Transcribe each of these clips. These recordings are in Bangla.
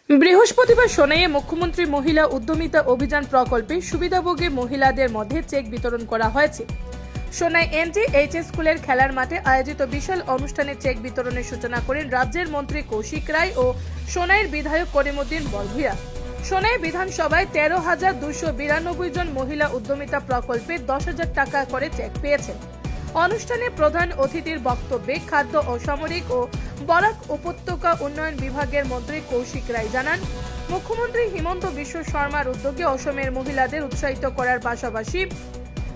বৃহস্পতিবার সোনাইয়ে মুখ্যমন্ত্রী মহিলা উদ্যমিতা অভিযান প্রকল্পে সুবিধাভোগী মহিলাদের মধ্যে চেক বিতরণ করা হয়েছে। সোনাই NTH স্কুলের খেলার মাঠে আয়োজিত বিশাল অনুষ্ঠানে চেক বিতরণের সূচনা করেন রাজ্যের মন্ত্রী কৌশিক রায় ও সোনাইয়ের বিধায়ক করিমউদ্দিন বরভূয়া। সোনাই বিধানসভায় 13,292 জন মহিলা উদ্যমিতা প্রকল্পে 10,000 টাকা করে চেক পেয়েছেন। অনুষ্ঠানে প্রধান অতিথির বক্তব্যে খাদ্য, অসামরিক ও বরাক উপত্যকা উন্নয়ন বিভাগের মন্ত্রী কৌশিক রায় জানান, মুখ্যমন্ত্রী হিমন্ত বিশ্ব শর্মার উদ্যোগে অসমের মহিলাদের উৎসাহিত করার পাশাপাশি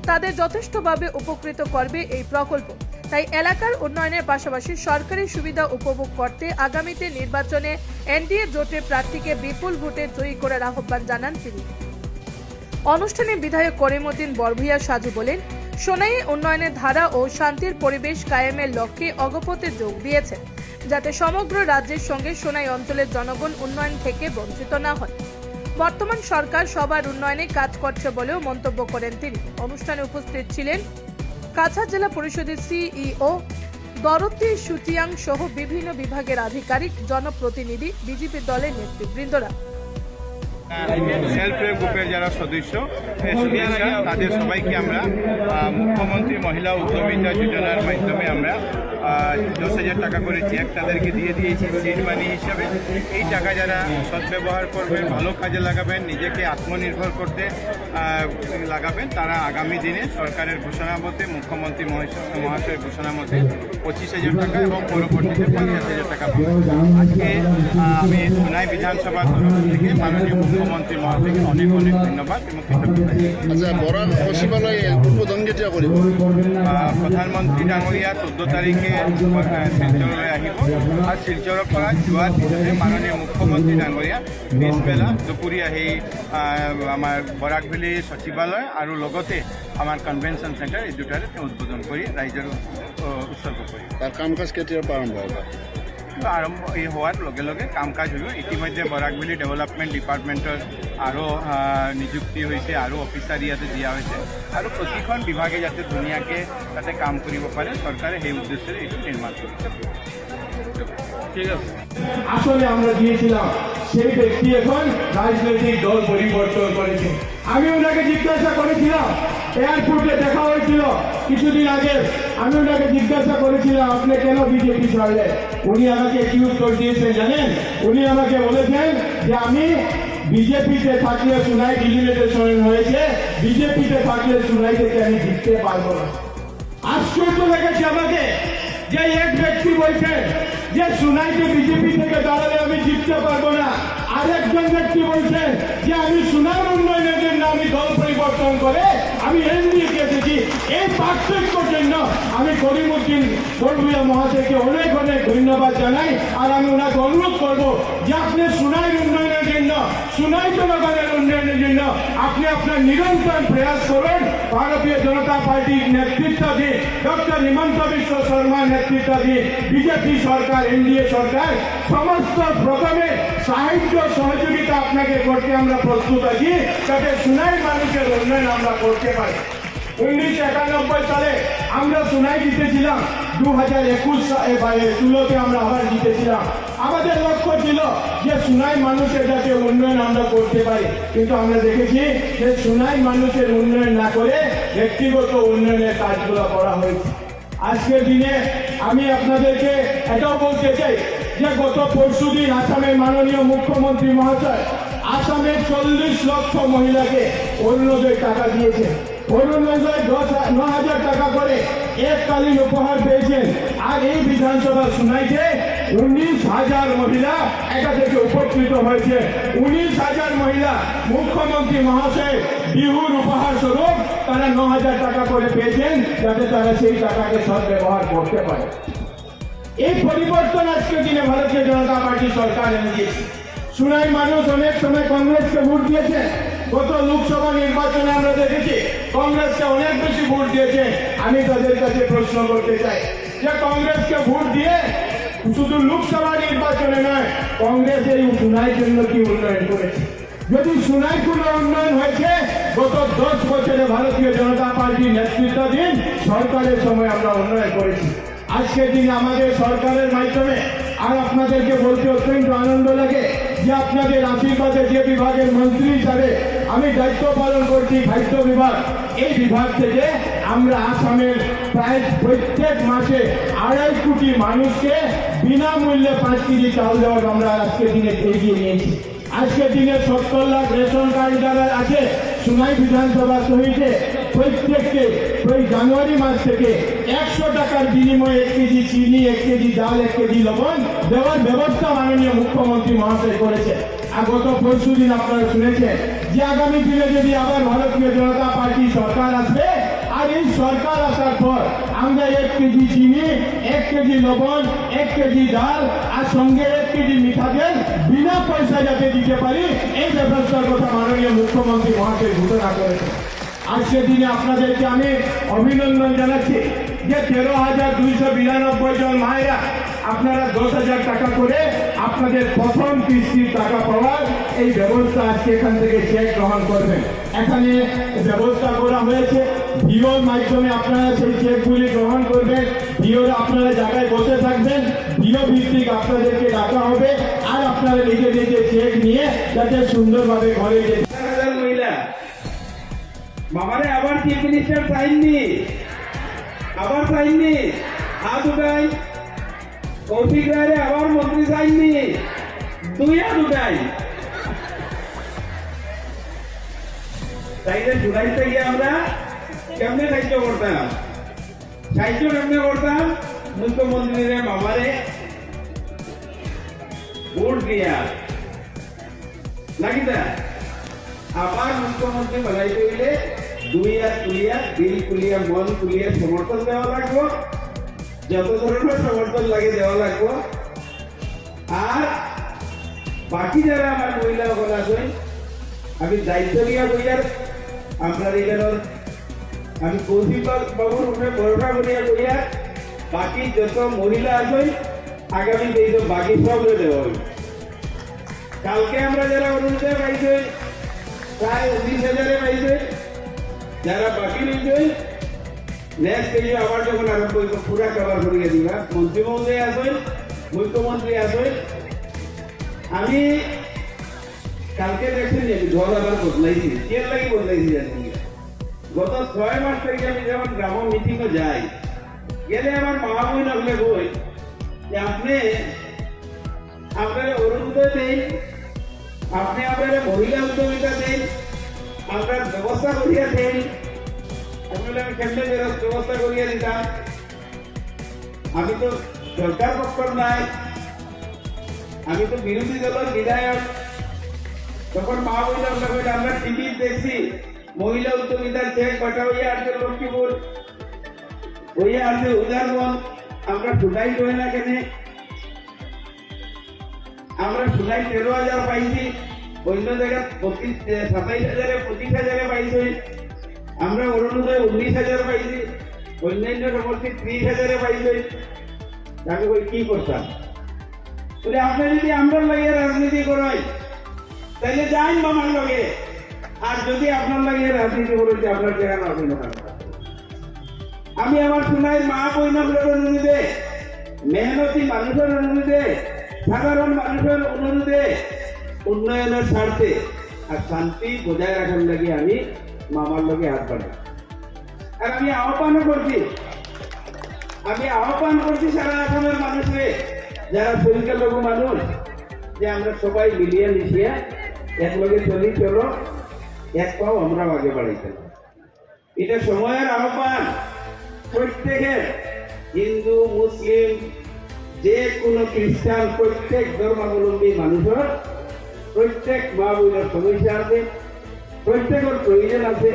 তাদের যথেষ্টভাবে উপকৃত করবে এই প্রকল্প। তাই এলাকার উন্নয়নের পাশাপাশি সরকারি সুবিধা উপভোগ করতে আগামীতে নির্বাচনে NDA জোটের প্রার্থীকে বিপুল ভোটে জয়ী করার আহ্বান জানান তিনি। অনুষ্ঠানে বিধায়ক করিমউদ্দিন বরভূয়া সাজু বলেন, সোনাইয়ে উন্নয়নের ধারা ও শান্তির পরিবেশ কায়েমের লক্ষ্যে অগপথে যোগ দিয়েছে, যাতে সমগ্র রাজ্যের সঙ্গে সোনাই অঞ্চলের জনগণ উন্নয়ন থেকে বঞ্চিত না হয়। বর্তমান সরকার সবার উন্নয়নে কাজ করছে বলেও মন্তব্য করেন তিনি। অনুষ্ঠানে উপস্থিত ছিলেন কাছাড় জেলা পরিষদের CEO দরতি সুচিয়াং সহ বিভিন্ন বিভাগের আধিকারিক, জনপ্রতিনিধি, বিজেপি দলের নেতৃবৃন্দরা। সেলফ হেল্প গ্রুপের যারা সদস্য তাদের সবাইকে আমরা মুখ্যমন্ত্রী মহিলা উদ্যমিতা যোজনার মাধ্যমে আমরা 10,000 টাকা করে চেক তাদেরকে দিয়ে দিয়েছি সিড মানি হিসাবে। এই টাকা যারা সদ্ব্যবহার করবেন, ভালো কাজে লাগাবেন, নিজেকে আত্মনির্ভর করতে লাগাবেন, তারা আগামী দিনে সরকারের ঘোষণা মতে, মুখ্যমন্ত্রী মহাশয়ের ঘোষণা মতে 25,000 টাকা এবং পরবর্তীতে 50,000 টাকা পাবেন। আজকে আমি সোনাই বিধানসভার তরফ থেকে মাননীয় মুখ্যমন্ত্রী মহাশয়কে অনেক অনেক ধন্যবাদ এবং কৃতজ্ঞতা। আচ্ছা, বরাক সচিবালয় উদ্বোধন কেতিয়া কৰিব? প্ৰধানমন্ত্ৰী ডাঙৰীয়া 14 তাৰিখে শিলচৰলৈ আহিব আৰু শিলচৰৰ পৰা যোৱাৰ পিছতে মাননীয় মুখ্যমন্ত্ৰী ডাঙৰীয়া পিছবেলা দুপৰীয়া সেই আমাৰ বৰাকভেলী সচিবালয় আৰু লগতে আমাৰ কনভেনশ্যন চেণ্টাৰ এই দুটাৰে তেওঁ উদ্বোধন কৰি ৰাইজৰ উৎসৰ্গ কৰিব। তাৰ কাম কাজ কেতিয়াৰ পৰা আৰম্ভ হ'ব? আৰম্ভ হোৱাৰ লগে লগে কাম কাজ হ'ব। ইতিমধ্যে বৰাকভেলী ডেভেলপমেণ্ট ডিপাৰ্টমেণ্টৰ আৰু নিযুক্তি হৈছে আৰু অফিচাৰ ইয়াতে দিয়া হৈছে আৰু প্ৰতিখন বিভাগে যাতে ধুনীয়াকৈ তাতে কাম কৰিব পাৰে, চৰকাৰে সেই উদ্দেশ্যে এইটো নিৰ্মাণ কৰিছে। ঠিক আছে, আসলে আমরা দিয়েছিলাম, সেই ব্যক্তি এখন রাজনৈতিক দল পরিবর্তন করেছে। আমি ওনাকে জিজ্ঞাসা করেছিলাম, এয়ারপোর্টে দেখা হয়েছিল কিছুদিন আগে, আমি ওনাকে জিজ্ঞাসা করেছিলাম আপনি কেন বিজেপি ছাড়লেন? উনি আমাকে কি উত্তর দিয়েছেন জানেন? উনি আমাকে বলেছেন যে আমি বিজেপিতে থাকলে সোনাই ডিলিমিটেশন হয়েছে, বিজেপিতে থাকলে সোনাই থেকে আমি জিততে পারবো না। আশ্চর্য লেগেছে আমাকে যে এক ব্যক্তি বলছেন যে সোনাইকে বিজেপি থেকে দাঁড়ালে আমি জিততে পারবো না, আরেকজন ব্যক্তি বলছেন যে আমি সোনার উন্নয়নের জন্য আমি দল পরিবর্তন করে আমি NDA এসেছি। এই পার্থক্যের জন্য আমি করিমউদ্দিন বরভূয়া মহাশয়কে অনেক অনেক ধন্যবাদ জানাই। আর আমি ওনাকে অনুরোধ করবো যে আপনি সোনাইয়ের উন্নয়নের জন্য, সোনাই জনগণের উন্নয়নের জন্য আপনি আপনার নিরন্তর প্রয়াস করুন। ভারতীয় জনতা পার্টির নেতৃত্বাধীন ডক্টর হিমন্ত বিশ্ব শর্মার নেতৃত্বাধীন বিজেপি সরকার, NDA সরকার সমস্ত প্রথমে সাহায্য সহযোগিতা আপনাকে করতে আমরা প্রস্তুত আছি, যাতে সোনাই মানুষের উন্নয়ন আমরা করতে পারি। 1991 সালে আমরা সোনাই জিতেছিলাম, 2021 আমরা আবার জিতেছিলাম। আমাদের লক্ষ্য ছিল যে সোনাই মানুষের যাতে উন্নয়ন আমরা করতে পারি, কিন্তু আমরা দেখেছি যে সোনাই মানুষের উন্নয়ন না করে ব্যক্তিগত উন্নয়নের কাজগুলো করা হয়েছে। আজকের দিনে আমি আপনাদেরকে এটাও বলতে চাই যে গত পরশুদিন আসামের মাননীয় মুখ্যমন্ত্রী মহাশয় আসামের 40 লক্ষ মহিলাকে অরুণোদয় টাকা দিয়েছে। অরুণোদয় 9,000 টাকা করে এককালীন উপহার পেয়েছেন। আর এই বিধানসভা সোনাইতে 19,000 মহিলা এটা থেকে উপকৃত হয়েছে। 19,000 মহিলা মুখ্যমন্ত্রী মহাশয় বিহুর উপহার স্বরূপ তারা 9,000 টাকা করে পেয়েছেন, যাতে তারা সেই টাকাকে সদ্ব্যবহার করতে পারে। এই পরিবর্তন আজকের দিনে ভারতীয় জনতা পার্টি সরকার এনে দিয়েছে। সোনাই মানুষ অনেক সময় কংগ্রেসকে ভোট দিয়েছে। গত লোকসভা নির্বাচনে আমরা দেখেছি কংগ্রেসকে অনেক বেশি ভোট দিয়েছে। আমি তাদের কাছে প্রশ্ন করতে চাই যে কংগ্রেসকে ভোট দিয়ে শুধু লোকসভা নির্বাচনে নয়, কংগ্রেস এই সোনাইয়ের জন্য কি উন্নয়ন করেছে? যদি সোনাই কোনো উন্নয়ন হয়েছে গত 10 বছরে ভারতীয় জনতা পার্টির নেতৃত্বাধীন সরকারের সময় আমরা উন্নয়ন করেছি। আজকের দিনে আমাদের সরকারের মাধ্যমে আর আপনাদেরকে বলতে অত্যন্ত আনন্দ লাগে যে আপনাদের আশীর্বাদে যে বিভাগের মন্ত্রী হিসাবে আমি দায়িত্ব পালন করছি খাদ্য বিভাগ, এই বিভাগ থেকে আমরা আসামের প্রায় প্রত্যেক মাসে 2.5 কোটি মানুষকে বিনামূল্যে 5 কেজি চাল দেওয়ার আমরা আজকের দিনে এগিয়ে নিয়েছি। আজকের দিনে 70 লাখ রেশন কার্ড যারা আছে সোনাই বিধানসভা সহিতে প্রত্যেককে ওই জানুয়ারি মাস থেকে 100 টাকার বিনিময়ে 1 কেজি চিনি, 1 কেজি ডাল, 1 কেজি লবণ দেওয়ার ব্যবস্থা মাননীয় মুখ্যমন্ত্রী মহাশয় করেছে। আর গত পরশু দিন আপনারা শুনেছেন যে আগামী দিনে যদি আবার ভারতীয় জনতা পার্টি সরকার আসবে, আর এই সরকার আসার পর আমরা 1 কেজি চিনি, 1 কেজি লবণ, 1 কেজি ডাল আর সঙ্গে 1 কেজি মিঠা তেল বিনা পয়সা যাতে দিতে পারি, এই ব্যবস্থার কথা মাননীয় মুখ্যমন্ত্রী মহাশয় ঘোষণা করেছে। আজকের দিনে আপনাদেরকে আমি অভিনন্দন জানাচ্ছি যে 13,292 জন মায়েরা আপনারা 10,000 টাকা করে আপনাদের প্রথম কিস্তির টাকা পাওয়ার এই ব্যবস্থা আজকে এখান থেকে চেক গ্রহণ করবেন। এখানে ব্যবস্থা করা হয়েছে, ভিওর মাধ্যমে আপনারা সেই চেকগুলি গ্রহণ করবেন। ভিওর আপনারা জায়গায় বসে থাকবেন, ভিও ভিত্তিক আপনাদেরকে ডাকা হবে, আর আপনারা নিজে নিজে চেক নিয়ে যাতে সুন্দরভাবে ঘরে যেতে। মহিলা মামারে আবার চিফ মিনিস্টার চাইননি, আবার চাইননি, হাত উঠাই। কৌশিক রায় আবার মন্ত্রী চাইননি, 2 হাত উঠাই। তাইলে জুলাই থেকে আমরা কেমনে সাহায্য করতাম, সাহায্য কেমনে করতাম? মুখ্যমন্ত্রীরে মামারে ভোট দিয়া নাকি তা আবার মুখ্যমন্ত্রী বানাইতে হইলে 2 হাত তুলিয়া, দিল খুলিয়া, মন খুলিয়া সমর্থন দেওয়া লাগবো, যত ধরনের সমর্থন লাগে দেওয়া লাগবো। আর বাকি যারা আমার মহিলা সকল আছেন, আমি দায়িত্ব নিয়ে বইয়ার আপনার এখানে আমি কৌশিক বাবুর উপরে ভরসা করিয়া বইয়া বাকি যত মহিলা আছেন আগামী দিন বাকি সবরে দেওয়া হবে। কালকে আমরা যারা অনুরোধে পাইছে প্রায় 19,000 পাইছে, যারা বাকি রয়েছে নেক্সট পেজে আবার যখন আরম্ভ করবো পুরা কভার করিয়ে দিবা। মন্ত্রী মহোদয় আসেন, মুখ্যমন্ত্রী আসেন। আমি কালকে দেখছেন যে ঘর আবার বদলাইছি, কে লাগি বদলাইছি জানি। গত 6 মাস থেকে আমি যখন গ্রাম মিটিংয়ে যাই, গেলে আমার মা বোন লাগলে বই যে আপনি আপনার অরুণোদয় দেন, আপনি আপনার মহিলা উদ্যমিতা দেন, আপনার ব্যবস্থা করিয়া দেন। আসলে আমি কেমনে ব্যবস্থা করিয়া দিতাম, আমি তো সরকার পক্ষর নাই, আমি তো বিরোধী দলের বিধায়ক। তখন মা বইলে আমরা টিভি দেখছি মহিলা উদ্যমিতার চেক কটা হইয়া আছে লক্ষ্মীপুর, হইয়া আছে উদারবন। আমরা শুনাই কই না কেন? আমরা শুনাই 13,000 পাইছি, অন্য জায়গায় 27,000 25,000 পাইছি। আমরা অরুণোদয় 19,000 পাইছি, অন্যান্য সমস্ত 30,000 পাইছি। তাকে কই কি করতাম? বলে আপনি যদি আমরা লাগিয়ে রাজনীতি করাই তাহলে যাই মামার লগে, আর যদি আপনার লাগিয়ে রাজনীতি করেছে আপনার জায়গা অভিনয়। আমি আমার শুনাই মা বইনগুলোর অনুরোধে, মেহনতি মানুষের অনুরোধে, সাধারণ মানুষের অনুরোধে, উন্নয়নের স্বার্থে আর শান্তি বজায় রাখার লাগে আমি মামার লগে হাত বাড়াই। আর আমি আহ্বান করছি সারা আসামের মানুষকে, যারা সংখ্যালঘু মানুষ, যে আমরা সবাই মিলিয়ে মিশিয়ে একলগে চলো, এক পাও আমরা আগে বাড়াইতে। এটা সময়ের আহ্বান। প্রত্যেকের হিন্দু, মুসলিম, যে কোনো খ্রিস্টান, প্রত্যেক ধর্মাবলম্বী মানুষের প্রত্যেক মা বোনের সমস্যা আছে, প্রত্যেকের প্রয়োজন আছে।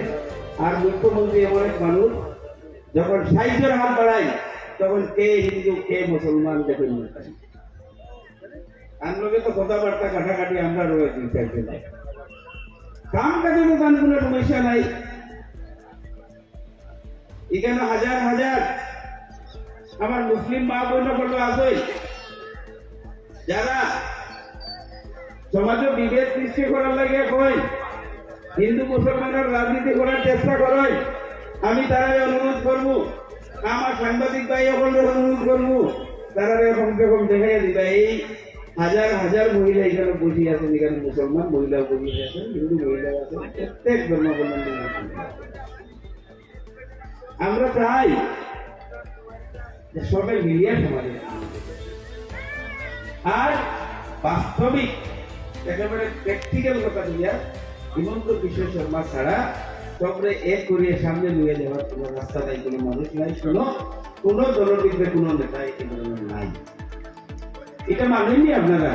আর মুখ্যমন্ত্রী এমন এক মানুষ, যখন সাহায্যের হাত বাড়ায় তখন কে হিন্দু কে মুসলমান দেখেন আর লোকে তো কথাবার্তা কাটাকাটি আমরা রয়েছি, কাম কাজে তো তার কোনো সমস্যা নাই। এখানে হাজার হাজার আমার মুসলিম মা বোন আছে যারা সমাজে বিভেদ সৃষ্টি করার লাগে কয়, হিন্দু মুসলমানের রাজনীতি করার চেষ্টা করেন। আমি তারা অনুরোধ করবো, আমার সাংবাদিক ভাই সকলের অনুরোধ করবো, তারা কমসে কম দেখাইয়া দিবা এই হাজার হাজার মহিলা এখানে বসে আছেন, এখানে মুসলমান মহিলাও বসে আছেন, হিন্দু মহিলাও আছেন, প্রত্যেক ধর্মাবলম্বী মহিলা আছেন। আমরা চাই যে সবাই মিলিয়ে সমাজে আর বাস্তবিক একেবারে প্র্যাকটিক্যাল কথা দিয়া হিমন্ত বিশ্ব শর্মা ছাড়া সবরে এক করিয়ে সামনে নিয়ে যাওয়ার কোনো রাস্তা নাই, কোনো মানুষ নাই, কোনো দলবিদ্যে কোনো নেতা এই ধরনের নাই। এটা মানেননি আপনারা?